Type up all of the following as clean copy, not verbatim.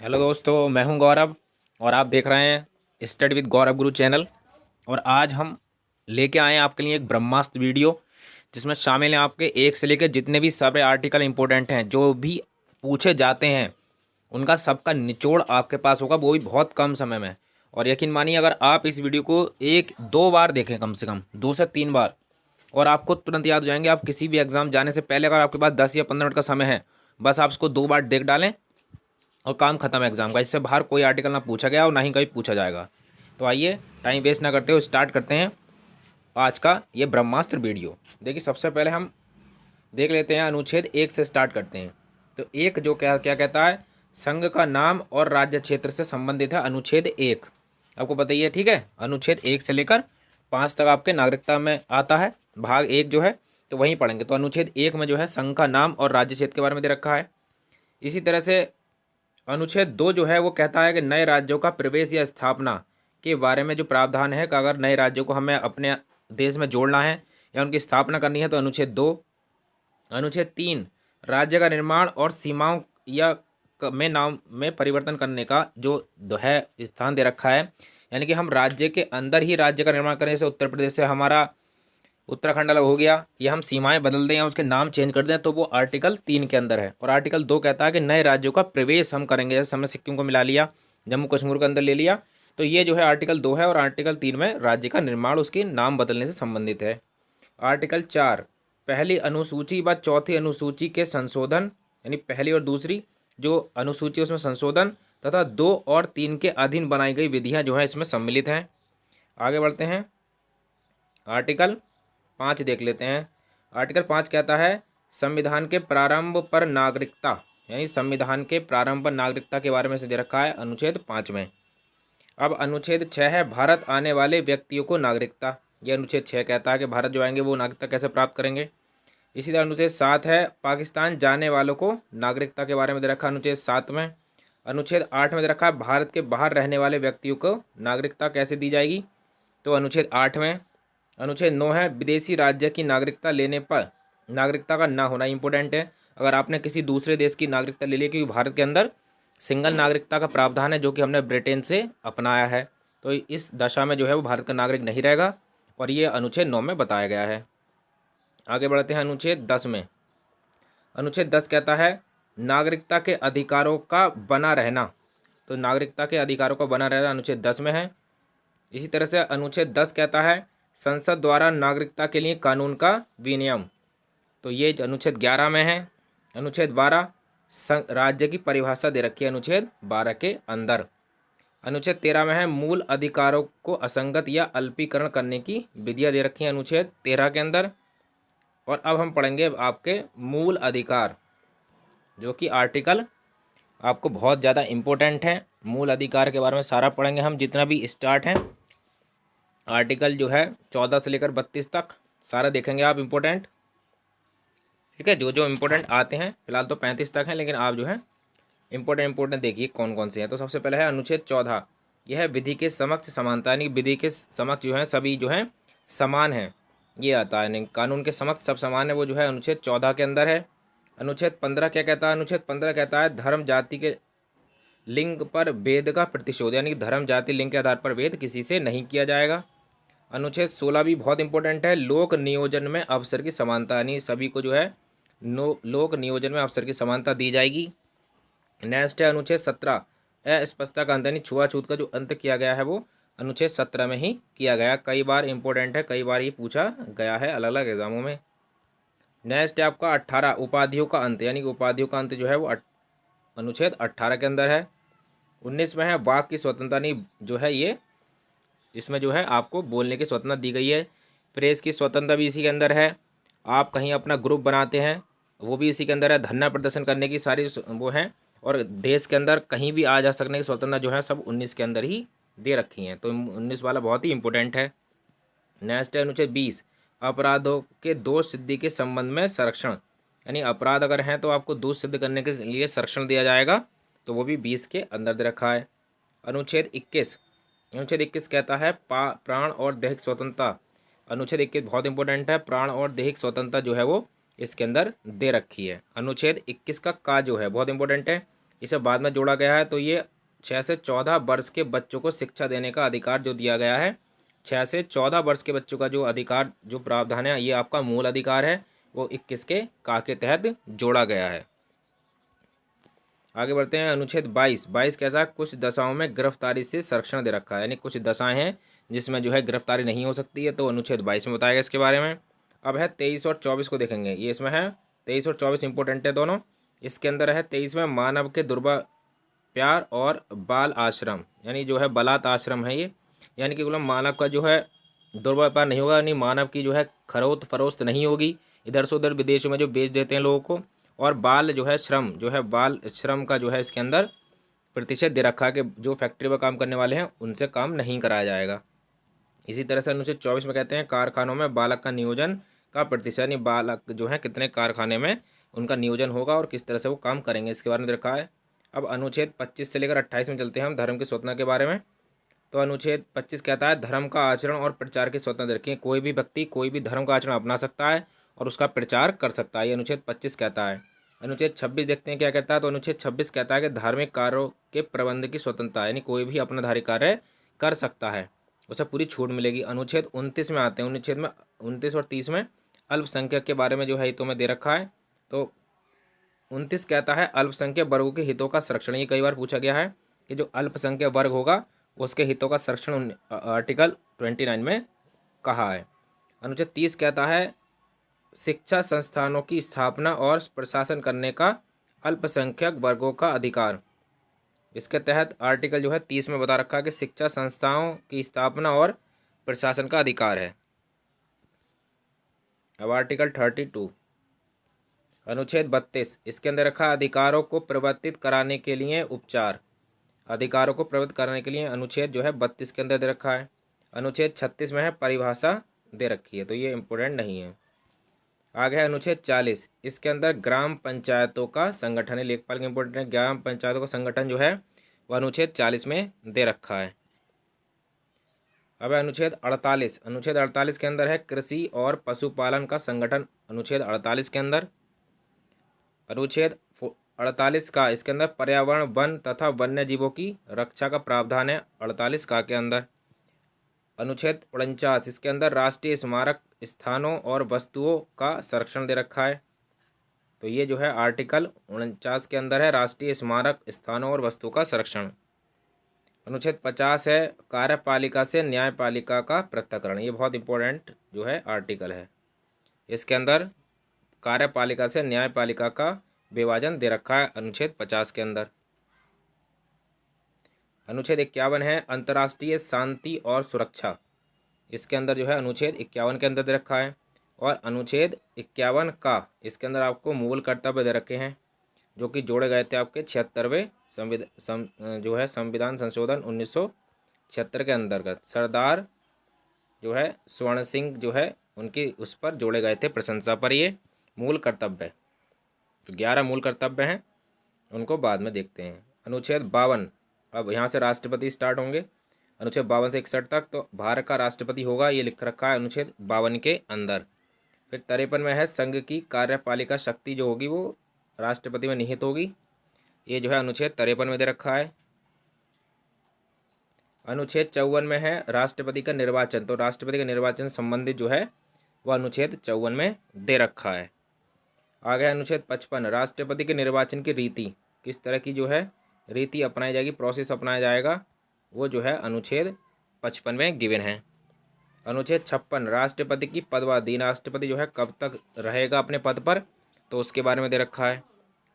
Hello दोस्तों, मैं हूं गौरव और आप देख रहे हैं study with Gaurav Guru channel. और आज हम लेके आए हैं आपके लिए एक ब्रह्मास्त्र वीडियो, जिसमें शामिल हैं आपके एक से लेकर जितने भी सारे आर्टिकल इंपॉर्टेंट हैं, जो भी पूछे जाते हैं उनका सबका निचोड़ आपके पास होगा, वो भी बहुत कम समय में। और यकीन मानिए, अगर आप इस वीडियो को एक दो बार देखें, कम से कम 2 से 3 बार, और आपको तुरंत याद हो जाएंगे। आप किसी भी एग्ज़ाम जाने से पहले अगर आपके पास 10 या 15 मिनट का समय है, बस आप इसको 2 बार देख डालें और काम खत्म है एग्जाम का। इससे बाहर कोई आर्टिकल ना पूछा गया और ना ही कभी पूछा जाएगा। तो आइए, टाइम वेस्ट ना करते हुए स्टार्ट करते हैं आज का ये ब्रह्मास्त्र वीडियो। देखिए, सबसे पहले हम देख लेते हैं, अनुच्छेद 1 से स्टार्ट करते हैं। तो एक जो क्या क्या कहता है, संघ का नाम और राज्य क्षेत्र से संबंधित है अनुच्छेद 1। आपको बताइए, ठीक है। अनुच्छेद 1 से लेकर 5 तक आपके नागरिकता में आता है, भाग 1 जो है, तो वहीं पढ़ेंगे। तो अनुच्छेद 1 में जो है संघ का नाम और राज्य क्षेत्र के बारे में दे रखा है। इसी तरह से अनुच्छेद 2 जो है वो कहता है कि नए राज्यों का प्रवेश या स्थापना के बारे में जो प्रावधान है कि अगर नए राज्यों को हमें अपने देश में जोड़ना है या उनकी स्थापना करनी है, तो अनुच्छेद 2। अनुच्छेद 3 राज्य का निर्माण और सीमाओं या में नाम में परिवर्तन करने का जो है स्थान दे रखा है। यानी कि हम राज्य के अंदर ही राज्य का निर्माण करें, जैसे उत्तर प्रदेश से हमारा उत्तराखंड अलग हो गया, या हम सीमाएं बदल दें या उसके नाम चेंज कर दें, तो वो आर्टिकल 3 के अंदर है। और आर्टिकल 2 कहता है कि नए राज्यों का प्रवेश हम करेंगे, जैसे हमने सिक्किम को मिला लिया, जम्मू कश्मीर के अंदर ले लिया, तो ये जो है आर्टिकल 2 है। और आर्टिकल 3 में राज्य का निर्माण उसके नाम बदलने से संबंधित है। आर्टिकल 4 पहली अनुसूची व चौथी अनुसूची के संशोधन, यानी पहली और दूसरी जो अनुसूची उसमें संशोधन, तथा 2 और 3 के अधीन बनाई गई विधियाँ जो हैं इसमें सम्मिलित हैं। आगे बढ़ते हैं, आर्टिकल 5 देख लेते हैं। आर्टिकल 5 कहता है संविधान के प्रारंभ पर नागरिकता, यानी संविधान के प्रारंभ पर नागरिकता के बारे में से दे रखा है अनुच्छेद 5 में। अब अनुच्छेद 6 है भारत आने वाले व्यक्तियों को नागरिकता। ये अनुच्छेद 6 कहता है कि भारत जो आएंगे वो नागरिकता कैसे प्राप्त करेंगे। इसी तरह अनुच्छेद 7 है पाकिस्तान जाने वालों को नागरिकता के बारे में दे रखा है अनुच्छेद 7 में। अनुच्छेद 8 में दे रखा है भारत के बाहर रहने वाले व्यक्तियों को नागरिकता कैसे दी जाएगी, तो अनुच्छेद 8 में। अनुच्छेद 9 है विदेशी राज्य की नागरिकता लेने पर नागरिकता का ना होना इम्पोर्टेंट है। अगर आपने किसी दूसरे देश की नागरिकता ले ली, क्योंकि भारत के अंदर सिंगल नागरिकता का प्रावधान है जो कि हमने ब्रिटेन से अपनाया है, तो इस दशा में जो है वो भारत का नागरिक नहीं रहेगा, और ये अनुच्छेद 9 में बताया गया है। आगे बढ़ते हैं अनुच्छेद 10 में। अनुच्छेद 10 कहता है नागरिकता के अधिकारों का बना रहना। तो नागरिकता के अधिकारों का बना रहना अनुच्छेद 10 में है। इसी तरह से अनुच्छेद 10 कहता है संसद द्वारा नागरिकता के लिए कानून का विनियम। तो ये अनुच्छेद 11 में है। अनुच्छेद 12 राज्य की परिभाषा दे रखी है अनुच्छेद 12 के अंदर। अनुच्छेद 13 में है मूल अधिकारों को असंगत या अल्पीकरण करने की विधियाँ दे रखी हैं अनुच्छेद 13 के अंदर। और अब हम पढ़ेंगे आपके मूल अधिकार, जो कि आर्टिकल आपको बहुत ज़्यादा इम्पोर्टेंट है। मूल अधिकार के बारे में सारा पढ़ेंगे हम, जितना भी स्टार्ट है आर्टिकल जो है 14 से लेकर 32 तक सारा देखेंगे आप इम्पोर्टेंट, ठीक है। जो जो इम्पोर्टेंट आते हैं, फिलहाल तो 35 तक हैं, लेकिन आप जो है इम्पोर्टेंट देखिए कौन कौन से हैं। तो सबसे पहले है अनुच्छेद 14, यह है विधि के समक्ष समानता, यानी विधि के समक्ष जो है सभी जो है समान है, ये आता है। नहीं, कानून के समक्ष सब समान है, वो जो है अनुच्छेद 14 के अंदर है। अनुच्छेद 15 क्या कहता है, अनुच्छेद 15 कहता है धर्म जाति के लिंग पर भेद का प्रतिशोध, यानी कि धर्म जाति लिंग के आधार पर भेद किसी से नहीं किया जाएगा। अनुच्छेद 16 भी बहुत इंपॉर्टेंट है, लोक नियोजन में अवसर की समानता, यानी सभी को जो है लोक नियोजन में अवसर की समानता दी जाएगी। नेक्स्ट है अनुच्छेद 17, अस्पृश्यता का अंत, यानी छुआछूत का जो अंत किया गया है वो अनुच्छेद 17 में ही किया गया। कई बार इंपॉर्टेंट है, कई बार ये पूछा गया है अलग अलग एग्जामों में। नेक्स्ट है आपका 18 उपाधियों का अंत, यानी कि उपाधियों का अंत जो है वो अनुच्छेद 18 के अंदर है। 19 में है वाक की स्वतंत्रता, नहीं जो है ये इसमें जो है आपको बोलने की स्वतंत्रता दी गई है। प्रेस की स्वतंत्रता भी इसी के अंदर है। आप कहीं अपना ग्रुप बनाते हैं वो भी इसी के अंदर है। धरना प्रदर्शन करने की सारी वो है, और देश के अंदर कहीं भी आ जा सकने की स्वतंत्रता जो है सब 19 के अंदर ही दे रखी हैं। तो 19 वाला बहुत ही इंपॉर्टेंट है। नेक्स्ट है अनुच्छेद 20, अपराधों के दोष सिद्धि के संबंध में संरक्षण, यानी अपराध अगर हैं तो आपको दोष सिद्ध करने के लिए संरक्षण दिया जाएगा, तो वो भी 20 के अंदर दे रखा है। अनुच्छेद 21, अनुच्छेद 21 कहता है प्राण और दैहिक स्वतंत्रता। अनुच्छेद 21 बहुत इंपॉर्टेंट है, प्राण और दैहिक स्वतंत्रता जो है वो इसके अंदर दे रखी है। अनुच्छेद 21 का जो है बहुत इंपॉर्टेंट है, इसे बाद में जोड़ा गया है। तो ये 6 से 14 वर्ष के बच्चों को शिक्षा देने का अधिकार जो दिया गया है, 6 से 14 वर्ष के बच्चों का जो अधिकार जो प्रावधान है, ये आपका मूल अधिकार है, वो 21 के का के तहत जोड़ा गया है। आगे बढ़ते हैं। अनुच्छेद 22 कैसा, कुछ दशाओं में गिरफ्तारी से संरक्षण दे रखा है, यानी कुछ दशाएं हैं जिसमें जो है गिरफ्तारी नहीं हो सकती है, तो अनुच्छेद 22 में बताएगा इसके बारे में। अब है 23 और 24 को देखेंगे, ये इसमें है 23 और 24 इंपॉर्टेंट है दोनों। इसके अंदर है 23 में मानव के दुर्व्यापार और बाल आश्रम, यानी जो है बलात् आश्रम है ये, यानी कि मतलब मानव का जो है दुर्व्यापार नहीं होगा, यानी मानव की जो है खरोत फरोख्त नहीं होगी इधर से उधर विदेशों में जो बेच देते हैं लोगों को। और बाल जो है श्रम, जो है बाल श्रम का जो है इसके अंदर प्रतिशत दे रखा है कि जो फैक्ट्री में काम करने वाले हैं उनसे काम नहीं कराया जाएगा। इसी तरह से अनुच्छेद 24 में कहते हैं कारखानों में बालक का नियोजन का प्रतिशत, यानी बालक जो है कितने कारखाने में उनका नियोजन होगा और किस तरह से वो काम करेंगे, इसके बारे में रखा है। अब अनुच्छेद 25 से लेकर 28 में चलते हैं हम, धर्म की स्वतंत्रता के बारे में। तो अनुच्छेद 25 कहता है धर्म का आचरण और प्रचार की स्वतंत्रता रखें, कोई भी व्यक्ति कोई भी धर्म का आचरण अपना सकता है और उसका प्रचार कर सकता है, ये अनुच्छेद 25 कहता है। अनुच्छेद 26 देखते हैं क्या कहता है। तो अनुच्छेद 26 कहता है कि धार्मिक कार्यों के प्रबंध की स्वतंत्रता, यानी कोई भी अपना धार्मिक कार्य कर सकता है, उसे पूरी छूट मिलेगी। अनुच्छेद 29 में आते हैं, अनुच्छेद में 29 और 30 में अल्पसंख्यक के बारे में जो है हितों में दे रखा है। तो 29 कहता है अल्पसंख्यक वर्गों के हितों का संरक्षण, ये कई बार पूछा गया है कि जो अल्पसंख्यक वर्ग होगा उसके हितों का संरक्षण आर्टिकल 29 में कहा है। अनुच्छेद 30 कहता है शिक्षा संस्थानों की स्थापना और प्रशासन करने का अल्पसंख्यक वर्गों का अधिकार। इसके तहत आर्टिकल जो है 30 में बता रखा है कि शिक्षा संस्थाओं की स्थापना और प्रशासन का अधिकार है। अब आर्टिकल 32 अनुच्छेद 32, इसके अंदर रखा अधिकारों को प्रवर्तित कराने के लिए उपचार, अधिकारों को प्रवर्तित कराने के लिए अनुच्छेद जो है 32 के अंदर दे रखा है। अनुच्छेद 36 में है परिभाषा दे रखी है, तो ये इम्पोर्टेंट नहीं है। आगे है अनुच्छेद 40, इसके अंदर ग्राम पंचायतों का संगठन है, लेखपाल के इंपॉर्टेंट है, ग्राम पंचायतों का संगठन जो है वह अनुच्छेद 40 में दे रखा है। अब है अनुच्छेद 48, अनुच्छेद 48 के अंदर है कृषि और पशुपालन का संगठन, अनुच्छेद 48 के अंदर। अनुच्छेद 48 का इसके अंदर पर्यावरण वन तथा वन्य जीवों की रक्षा का प्रावधान है, 48 का के अंदर। अनुच्छेद 49, इसके अंदर राष्ट्रीय स्मारक स्थानों और वस्तुओं का संरक्षण दे रखा है, तो ये जो है आर्टिकल 49 के अंदर है राष्ट्रीय स्मारक स्थानों और वस्तुओं का संरक्षण। अनुच्छेद 50 है कार्यपालिका से न्यायपालिका का पृथक्करण, ये बहुत इंपॉर्टेंट जो है आर्टिकल है। इसके अंदर कार्यपालिका से न्यायपालिका का विभाजन दे रखा है अनुच्छेद 50 के अंदर। अनुच्छेद 51 है अंतर्राष्ट्रीय शांति और सुरक्षा, इसके अंदर जो है अनुच्छेद 51 के अंदर दे रखा है। और अनुच्छेद 51 का इसके अंदर आपको मूल कर्तव्य दे रखे हैं जो कि जोड़े गए थे आपके 76वें जो है संविधान संशोधन 1976 के अंतर्गत। सरदार जो है स्वर्ण सिंह जो है उनकी उस पर जोड़े गए थे प्रशंसा पर, ये मूल कर्तव्य। तो 11 मूल कर्तव्य हैं, उनको बाद में देखते हैं। अनुच्छेद 52, अब यहाँ से राष्ट्रपति स्टार्ट होंगे, अनुच्छेद 52 से 61 तक। तो भारत का राष्ट्रपति होगा, ये लिख रखा है अनुच्छेद 52 के अंदर। फिर 53 में है संघ की कार्यपालिका शक्ति जो होगी वो राष्ट्रपति में निहित होगी, ये जो है अनुच्छेद 53 में दे रखा है। अनुच्छेद 54 में है राष्ट्रपति का निर्वाचन, तो राष्ट्रपति के निर्वाचन संबंधित जो है वह अनुच्छेद 54 में दे रखा है। आगे अनुच्छेद 55 राष्ट्रपति के निर्वाचन की रीति, किस तरह की जो है रीति अपनाई जाएगी, प्रोसेस अपनाया जाएगा, वो जो है अनुच्छेद 55 में गिवन है। अनुच्छेद 56 राष्ट्रपति की पदवाधि, राष्ट्रपति जो है कब तक रहेगा अपने पद पर, तो उसके बारे में दे रखा है।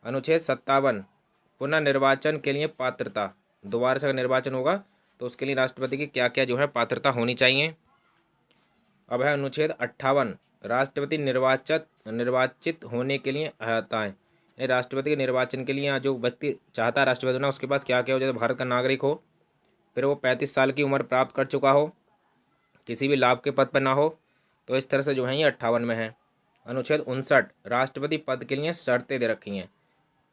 अनुच्छेद 57 पुनर्निर्वाचन के लिए पात्रता, दोबारा से अगर निर्वाचन होगा तो उसके लिए राष्ट्रपति की क्या क्या जो है पात्रता होनी चाहिए। अब है अनुच्छेद 58 राष्ट्रपति निर्वाचित होने के लिए अहर्ताएँ, राष्ट्रपति के निर्वाचन के लिए जो व्यक्ति चाहता है राष्ट्रपति होना उसके पास क्या क्या हो, जैसे भारत का नागरिक हो, फिर वो 35 साल की उम्र प्राप्त कर चुका हो, किसी भी लाभ के पद पर ना हो, तो इस तरह से जो है ये 58 में है। अनुच्छेद 59 राष्ट्रपति पद के लिए शर्तें दे रखी हैं,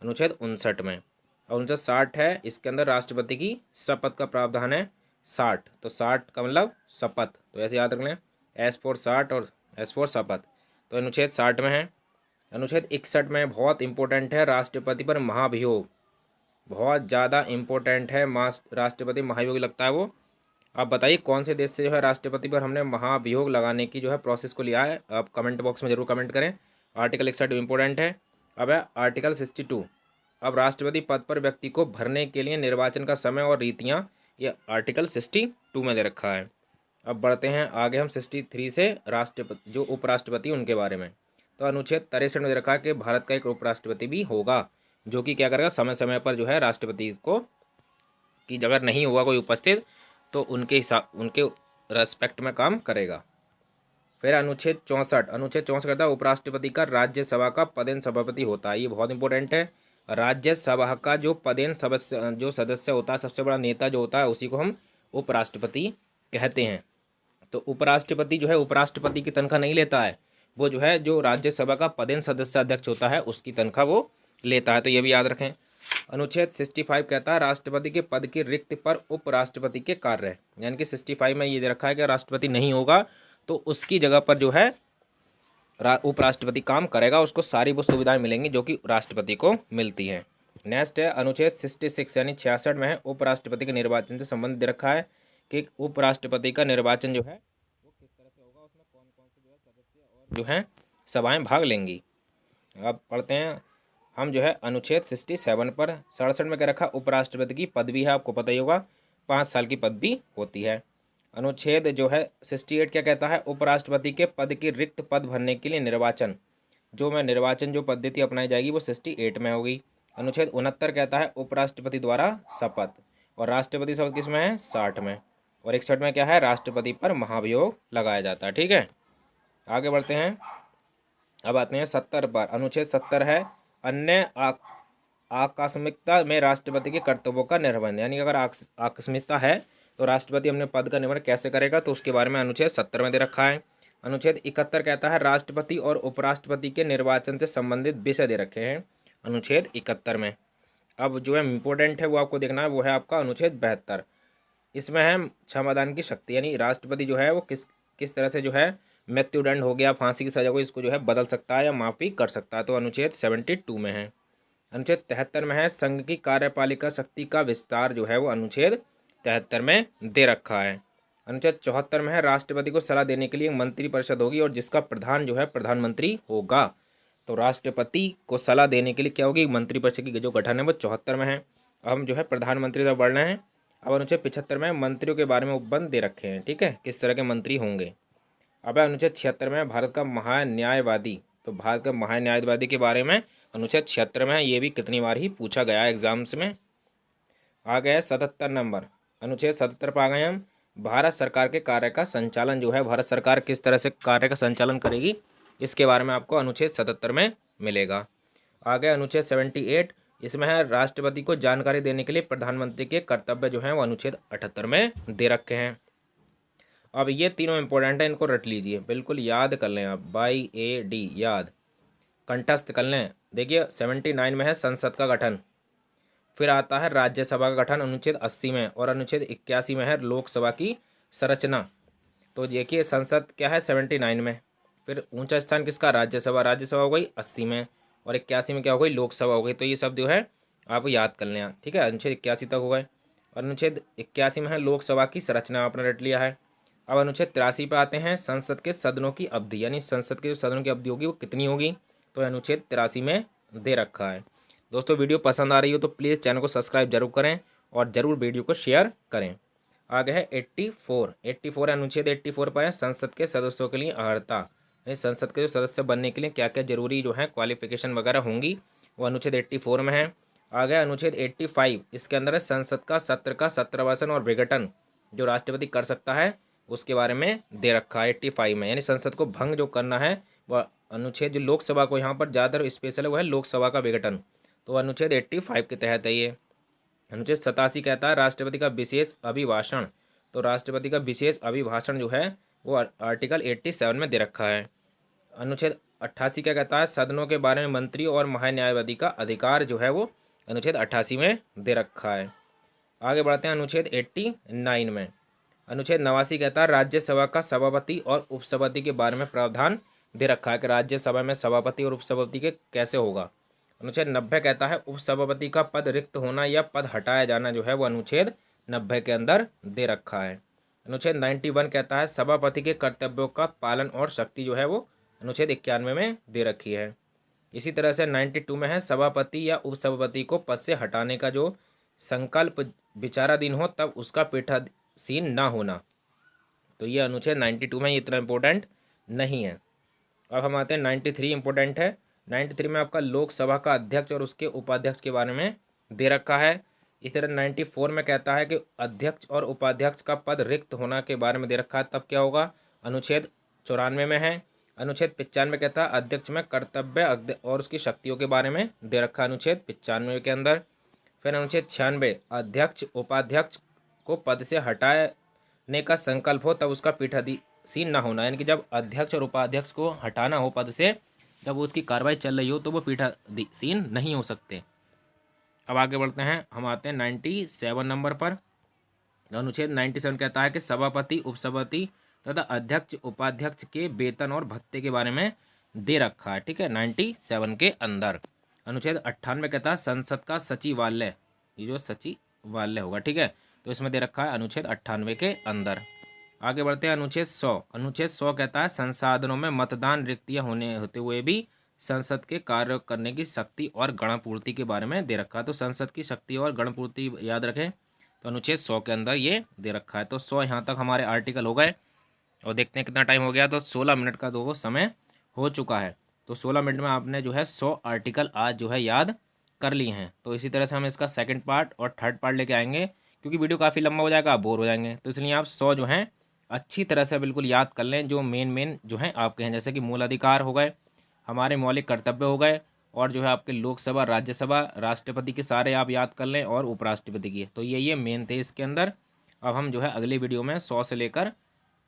अनुच्छेद 59 में। और अनुच्छेद 60 है, इसके अंदर राष्ट्रपति की शपथ का प्रावधान है 60, तो 60 का मतलब शपथ, तो ऐसे याद रख लें, एस फॉर 60 और एस फॉर शपथ, तो अनुच्छेद 60 में है। अनुच्छेद 61 में बहुत इंपॉर्टेंट है राष्ट्रपति पर महाभियोग, बहुत ज़्यादा इम्पोर्टेंट है। राष्ट्रपति महाभियोग लगता है वो। आप बताइए कौन से देश से जो है राष्ट्रपति पर हमने महाभियोग लगाने की जो है प्रोसेस को लिया है। आप कमेंट बॉक्स में जरूर कमेंट करें। आर्टिकल 61 इम्पोर्टेंट है। अब है आर्टिकल 62। अब राष्ट्रपति पद पर व्यक्ति को भरने के लिए निर्वाचन का समय और रीतियाँ, ये आर्टिकल 62 में दे रखा है। अब बढ़ते हैं आगे हम 63 से राष्ट्रपति जो उपराष्ट्रपति उनके बारे में। तो अनुच्छेद 63 में दे रखा है कि भारत का एक उपराष्ट्रपति भी होगा, जो कि क्या करेगा, समय समय पर जो है राष्ट्रपति को कि अगर नहीं हुआ कोई उपस्थित तो उनके रेस्पेक्ट में काम करेगा। फिर अनुच्छेद 64 कहता है उपराष्ट्रपति का राज्यसभा का पदेन सभापति होता है। ये बहुत इंपॉर्टेंट है। राज्यसभा का जो पदेन सदस्य होता है, सबसे बड़ा नेता जो होता है, उसी को हम उपराष्ट्रपति कहते हैं। तो उपराष्ट्रपति जो है उपराष्ट्रपति की तनख्वाह नहीं लेता है, वो जो है जो राज्यसभा का पदेन सदस्य अध्यक्ष होता है उसकी तनख्वाह वो लेता है। तो ये भी याद रखें। अनुच्छेद 65 कहता है राष्ट्रपति के पद की रिक्त पर उपराष्ट्रपति के कार्य, यानी कि 65 में ये दे रखा है कि राष्ट्रपति नहीं होगा तो उसकी जगह पर जो है उपराष्ट्रपति काम करेगा, उसको सारी वो सुविधाएं मिलेंगी जो कि राष्ट्रपति को मिलती है। नेक्स्ट है अनुच्छेद 66 यानी 66 में है उपराष्ट्रपति के निर्वाचन से संबंधित दे रखा है कि उपराष्ट्रपति का निर्वाचन जो है वो किस तरह से होगा, उसमें कौन कौन से जो है सदस्य और जो है सभाएं भाग लेंगी। अब पढ़ते हैं हम जो है अनुच्छेद 67 पर। 67 में क्या रखा, उपराष्ट्रपति की पदवी है, आपको पता ही होगा 5 साल की पदवी होती है। अनुच्छेद जो है 68 क्या कहता है, उपराष्ट्रपति के पद की रिक्त पद भरने के लिए निर्वाचन जो पद्धति अपनाई जाएगी वो 68 में होगी। अनुच्छेद 69 कहता है उपराष्ट्रपति द्वारा शपथ, और राष्ट्रपति शपथ किस में है, 60 में। और 61 में क्या है, राष्ट्रपति पर महाभियोग लगाया जाता है। ठीक है, आगे बढ़ते हैं। अब आते हैं 70 पर। अनुच्छेद 70 है अन्य आकस्मिकता में राष्ट्रपति के कर्तव्यों का निर्वहन, यानी अगर आकस्मिकता है तो राष्ट्रपति अपने पद का निर्वहन कैसे करेगा, तो उसके बारे में अनुच्छेद 70 में दे रखा है। अनुच्छेद 71 कहता है राष्ट्रपति और उपराष्ट्रपति के निर्वाचन से संबंधित विषय दे रखे हैं अनुच्छेद 71 में। अब जो है इम्पोर्टेंट है वो आपको देखना है, वो है आपका अनुच्छेद 72। इसमें है क्षमादान की शक्ति, यानी राष्ट्रपति जो है वो किस तरह से जो है मृत्युदंड हो गया, फांसी की सजा को, इसको जो है बदल सकता है या माफ़ी कर सकता है। तो अनुच्छेद 72 में है। अनुच्छेद 73 में है संघ की कार्यपालिका शक्ति का विस्तार, जो है वो अनुच्छेद 73 में दे रखा है। अनुच्छेद 74 में है राष्ट्रपति को सलाह देने के लिए मंत्रिपरिषद होगी और जिसका प्रधान जो है प्रधानमंत्री होगा। तो राष्ट्रपति को सलाह देने के लिए क्या होगी, मंत्रिपरिषद की जो गठन है वो 74 में है। अब हम जो है प्रधानमंत्री तक बढ़ रहे हैं। अब अनुच्छेद 75 में मंत्रियों के बारे में उपबंध दे रखे हैं, ठीक है, किस तरह के मंत्री होंगे। अब अनुच्छेद 76 में भारत का महान्यायवादी, तो भारत का महान्यायवादी के बारे में अनुच्छेद 76 में है। ये भी कितनी बार ही पूछा गया है एग्जाम्स में। आ गया 77 नंबर। अनुच्छेद 77 पर आ गए हम। भारत सरकार के कार्य का संचालन जो है, भारत सरकार किस तरह से कार्य का संचालन करेगी, इसके बारे में आपको अनुच्छेद 77 में मिलेगा। आ गया अनुच्छेद 78। इसमें है राष्ट्रपति को जानकारी देने के लिए प्रधानमंत्री के कर्तव्य जो हैं वो अनुच्छेद 78 में दे रखे हैं। अब ये तीनों इंपॉर्टेंट है, इनको रट लीजिए, बिल्कुल याद कर लें आप, बाई ए डी याद कंठस्थ कर लें। देखिए 79 में है संसद का गठन, फिर आता है राज्यसभा का गठन अनुच्छेद 80 में, और अनुच्छेद 81 में है लोकसभा की संरचना। तो देखिए संसद क्या है 79 में, फिर ऊंचा स्थान किसका, राज्यसभा हो गई 80 में, और 81 में क्या हो गई, लोकसभा हो गई। तो ये सब जो है आप याद कर लें, ठीक है, अनुच्छेद 81 तक हो गए। और अनुच्छेद 81 में है लोकसभा की संरचना, आपने रट लिया है। अब अनुच्छेद 83 पे आते हैं संसद के सदनों की अवधि, यानी संसद के जो सदनों की अवधि होगी वो कितनी होगी, तो अनुच्छेद 83 में दे रखा है। दोस्तों वीडियो पसंद आ रही हो तो प्लीज़ चैनल को सब्सक्राइब जरूर करें और ज़रूर वीडियो को शेयर करें। आगे है 84 अनुच्छेद 84 पर है संसद के सदस्यों के लिए अर्हता, यानी संसद के जो सदस्य बनने के लिए क्या क्या जरूरी जो है क्वालिफिकेशन वगैरह होंगी, वो अनुच्छेद 84 में है। आ गया अनुच्छेद 85। इसके अंदर है संसद का सत्रवासन और विघटन जो राष्ट्रपति कर सकता है उसके बारे में दे रखा है 85 में, यानी संसद को भंग जो करना है वह अनुच्छेद, जो लोकसभा को यहाँ पर ज़्यादातर स्पेशल है वह है लोकसभा का विघटन, तो अनुच्छेद 85 के तहत है ये। अनुच्छेद 87 कहता है राष्ट्रपति का विशेष अभिभाषण, तो राष्ट्रपति का विशेष अभिभाषण जो है वो आर्टिकल 87 में दे रखा है। अनुच्छेद 88 क्या कहता है, सदनों के बारे में मंत्री और महान्यायवादी का अधिकार जो है वो अनुच्छेद 88 में दे रखा है। आगे बढ़ते हैं अनुच्छेद 89 में। अनुच्छेद 89 कहता है राज्यसभा का सभापति और उपसभापति के बारे में प्रावधान दे रखा है कि राज्यसभा में सभापति और उपसभापति के कैसे होगा। अनुच्छेद 90 कहता है उपसभापति का पद रिक्त होना या पद हटाया जाना जो है वो अनुच्छेद 90 के अंदर दे रखा है। अनुच्छेद 91 कहता है सभापति के कर्तव्यों का पालन और शक्ति जो है वो अनुच्छेद 91 में दे रखी है। इसी तरह से 92 में है सभापति या उपसभापति को पद से हटाने का जो संकल्प विचाराधीन हो तब उसका पीठासीन ना होना। तो ये अनुच्छेद 92 में इतना इम्पोर्टेंट नहीं है। अब हम आते हैं 93 इम्पोर्टेंट है। 93 में आपका लोकसभा का अध्यक्ष और उसके उपाध्यक्ष के बारे में दे रखा है। इस तरह 94 में कहता है कि अध्यक्ष और उपाध्यक्ष का पद रिक्त होना के बारे में दे रखा है, तब क्या होगा, अनुच्छेद 94 में है। अनुच्छेद 95 कहता है अध्यक्ष में कर्तव्य और उसकी शक्तियों के बारे में दे रखा है अनुच्छेद 95 के अंदर। फिर अनुच्छेद 96 अध्यक्ष उपाध्यक्ष को पद से हटाने का संकल्प हो तब उसका पीठासीन न होना, यानी कि जब अध्यक्ष और उपाध्यक्ष को हटाना हो पद से, जब उसकी कार्रवाई चल रही हो तो वो पीठासीन नहीं हो सकते। अब आगे बढ़ते हैं, हम आते हैं 97 नंबर पर। अनुच्छेद 97 कहता है कि सभापति उपसभापति तथा अध्यक्ष उपाध्यक्ष के वेतन और भत्ते के बारे में दे रखा है। ठीक है, 97 के अंदर। अनुच्छेद 98 कहता है संसद का सचिवालय, ये जो सचिवालय होगा, ठीक है, तो इसमें दे रखा है अनुच्छेद 98 के अंदर। आगे बढ़ते हैं अनुच्छेद 100। अनुच्छेद 100 कहता है संसाधनों में मतदान रिक्तियाँ होते हुए भी संसद के कार्य करने की शक्ति और गणपूर्ति के बारे में दे रखा है। तो संसद की शक्ति और गणपूर्ति याद रखें, तो अनुच्छेद 100 के अंदर ये दे रखा है। तो 100 यहाँ तक हमारे आर्टिकल हो गए और देखते हैं कितना टाइम हो गया। तो 16 मिनट का तो समय हो चुका है। तो 16 मिनट में आपने जो है 100 आर्टिकल आज जो है याद कर लिए हैं। तो इसी तरह से हम इसका सेकंड पार्ट और थर्ड पार्ट लेके आएंगे, क्योंकि वीडियो काफ़ी लंबा हो जाएगा, आप बोर हो जाएंगे। तो इसलिए आप 100 जो हैं अच्छी तरह से बिल्कुल याद कर लें, जो मेन जो हैं आपके हैं, जैसे कि मूल अधिकार हो गए, हमारे मौलिक कर्तव्य हो गए, और जो है आपके लोकसभा राज्यसभा राष्ट्रपति के सारे आप याद कर लें, और उपराष्ट्रपति की। तो ये मेन थे इसके अंदर। अब हम जो है अगले वीडियो में 100 से लेकर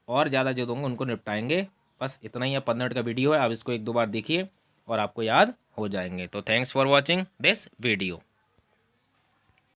और ज़्यादा जो दूँगा उनको निपटाएंगे। बस इतना ही है, 15 मिनट का वीडियो है, आप इसको 1-2 बार देखिए और आपको याद हो जाएंगे। तो thanks for watching this video.